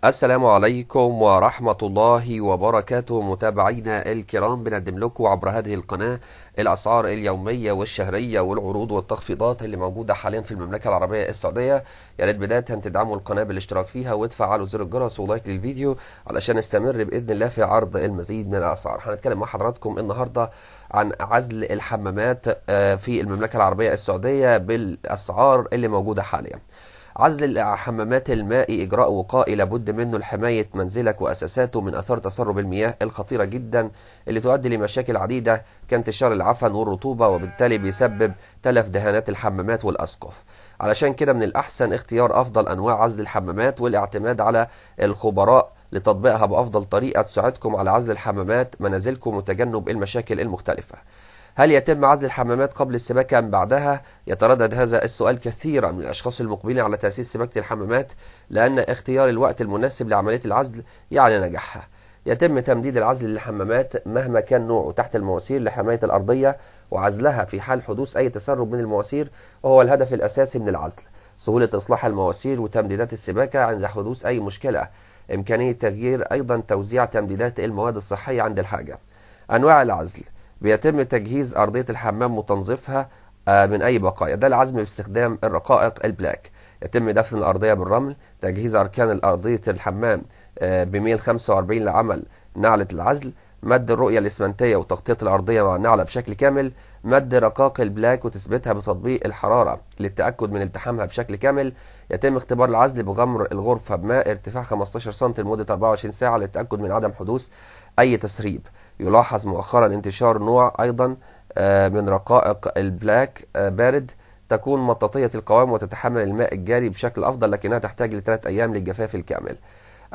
السلام عليكم ورحمة الله وبركاته. متابعينا الكرام، بنقدم لكم عبر هذه القناة الأسعار اليومية والشهرية والعروض والتخفيضات اللي موجودة حاليا في المملكة العربية السعودية. يا ريت بداية تدعموا القناة بالاشتراك فيها وتفعلوا زر الجرس ولايك للفيديو علشان نستمر بإذن الله في عرض المزيد من الأسعار. هنتكلم مع حضراتكم النهاردة عن عزل الحمامات في المملكة العربية السعودية بالأسعار اللي موجودة حاليا. عزل الحمامات المائي إجراء وقائي لابد منه لحماية منزلك وأساساته من أثار تسرب المياه الخطيرة جدا اللي تؤدي لمشاكل عديدة كانتشار العفن والرطوبة، وبالتالي بيسبب تلف دهانات الحمامات والأسقف. علشان كده من الأحسن اختيار أفضل أنواع عزل الحمامات والاعتماد على الخبراء لتطبيقها بأفضل طريقة تساعدكم على عزل الحمامات منازلكم وتجنب المشاكل المختلفة. هل يتم عزل الحمامات قبل السباكة أم بعدها؟ يتردد هذا السؤال كثيرا من الأشخاص المقبلين على تأسيس سباكة الحمامات، لأن اختيار الوقت المناسب لعملية العزل يعني نجاحها. يتم تمديد العزل للحمامات مهما كان نوعه تحت المواسير لحماية الأرضية وعزلها في حال حدوث أي تسرب من المواسير، وهو الهدف الأساسي من العزل. سهولة إصلاح المواسير وتمديدات السباكة عند حدوث أي مشكلة، إمكانية تغيير أيضا توزيع تمديدات المواد الصحية عند الحاجة. أنواع العزل: بيتم تجهيز أرضية الحمام وتنظيفها من أي بقايا، ده العزم باستخدام الرقائق البلاك. يتم دفن الأرضية بالرمل. تجهيز أركان الأرضية الحمام بميل 45 لعمل نعلة العزل. مد الرؤية الإسمنتية وتغطية الأرضية مع النعلة بشكل كامل. مد رقائق البلاك وتثبيتها بتطبيق الحرارة للتأكد من التحامها بشكل كامل. يتم اختبار العزل بغمر الغرفة بماء ارتفاع 15 سم لمدة 24 ساعة للتأكد من عدم حدوث أي تسريب. يلاحظ مؤخرا انتشار نوع أيضا من رقائق البلاك بارد، تكون مطاطية القوام وتتحمل الماء الجاري بشكل أفضل، لكنها تحتاج ل3 أيام للجفاف الكامل.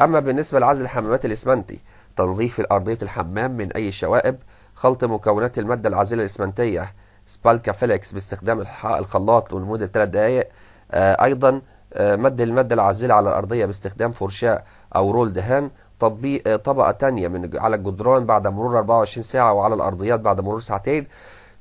أما بالنسبة لعزل الحمامات الإسمنتي: تنظيف أرضية الحمام من أي شوائب. خلط مكونات المادة العازلة الإسمنتية سبالكا فيليكس باستخدام الخلاط لمدة 3 دقائق. أيضا مد المادة العازلة على الأرضية باستخدام فرشاة أو رول دهان. تطبيق طبقة تانية على الجدران بعد مرور 24 ساعة وعلى الأرضيات بعد مرور ساعتين.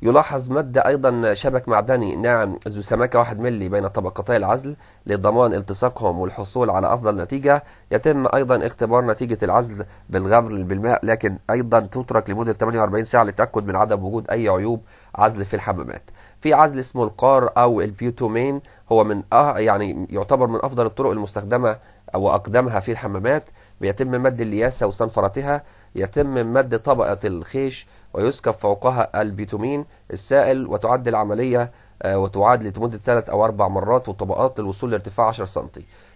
يلاحظ مد أيضا شبك معدني ناعم ذو سماكة 1 ملي بين طبقتي العزل لضمان التصاقهم والحصول على أفضل نتيجة. يتم أيضا اختبار نتيجة العزل بالغمر بالماء، لكن أيضا تترك لمدة 48 ساعة للتأكد من عدم وجود أي عيوب عزل في الحمامات. في عزل اسمه القار أو البيوتومين، هو من يعني يعتبر من أفضل الطرق المستخدمة وأقدمها في الحمامات. بيتم مد الياسة وصنفرتها. يتم مد طبقة الخيش ويسكب فوقها البيتومين السائل، وتعد العملية وتعاد لمدة 3 أو 4 مرات وطبقات للوصول لارتفاع 10 سم.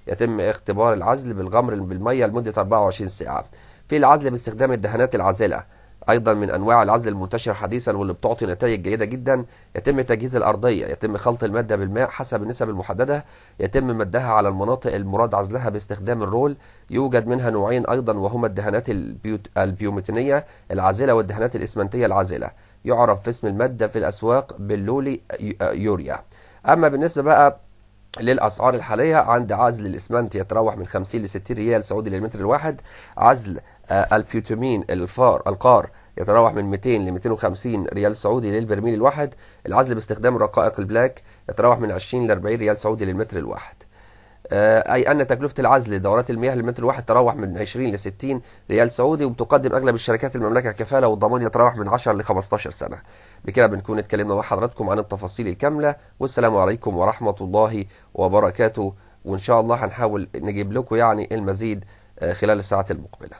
يتم اختبار العزل بالغمر بالمية لمدة 24 ساعة. في العزل باستخدام الدهانات العازلة، أيضا من أنواع العزل المنتشرة حديثا واللي بتعطي نتائج جيدة جدا. يتم تجهيز الأرضية. يتم خلط المادة بالماء حسب النسب المحددة. يتم مدها على المناطق المراد عزلها باستخدام الرول. يوجد منها نوعين أيضا، وهما الدهانات البيومتينية العازلة والدهانات الإسمنتية العازلة. يعرف في اسم المادة في الأسواق باللولي يوريا. أما بالنسبة بقى للأسعار الحالية، عند عزل الإسمنت يتراوح من 50 ل 60 ريال سعودي للمتر الواحد. عزل البيوتومين القار يتراوح من 200 ل 250 ريال سعودي للبرميل الواحد. العزل باستخدام الرقائق البلاك يتراوح من 20 ل 40 ريال سعودي للمتر الواحد. أي أن تكلفة العزل لدورات المياه للمتر الواحد تراوح من 20 ل 60 ريال سعودي، وبتقدم أغلب الشركات المملكة كفالة، والضمان يتراوح من 10 ل 15 سنة. بكده بنكون اتكلمنا مع حضراتكم عن التفاصيل الكاملة، والسلام عليكم ورحمة الله وبركاته. وإن شاء الله هنحاول نجيب لكم يعني المزيد خلال الساعات المقبلة.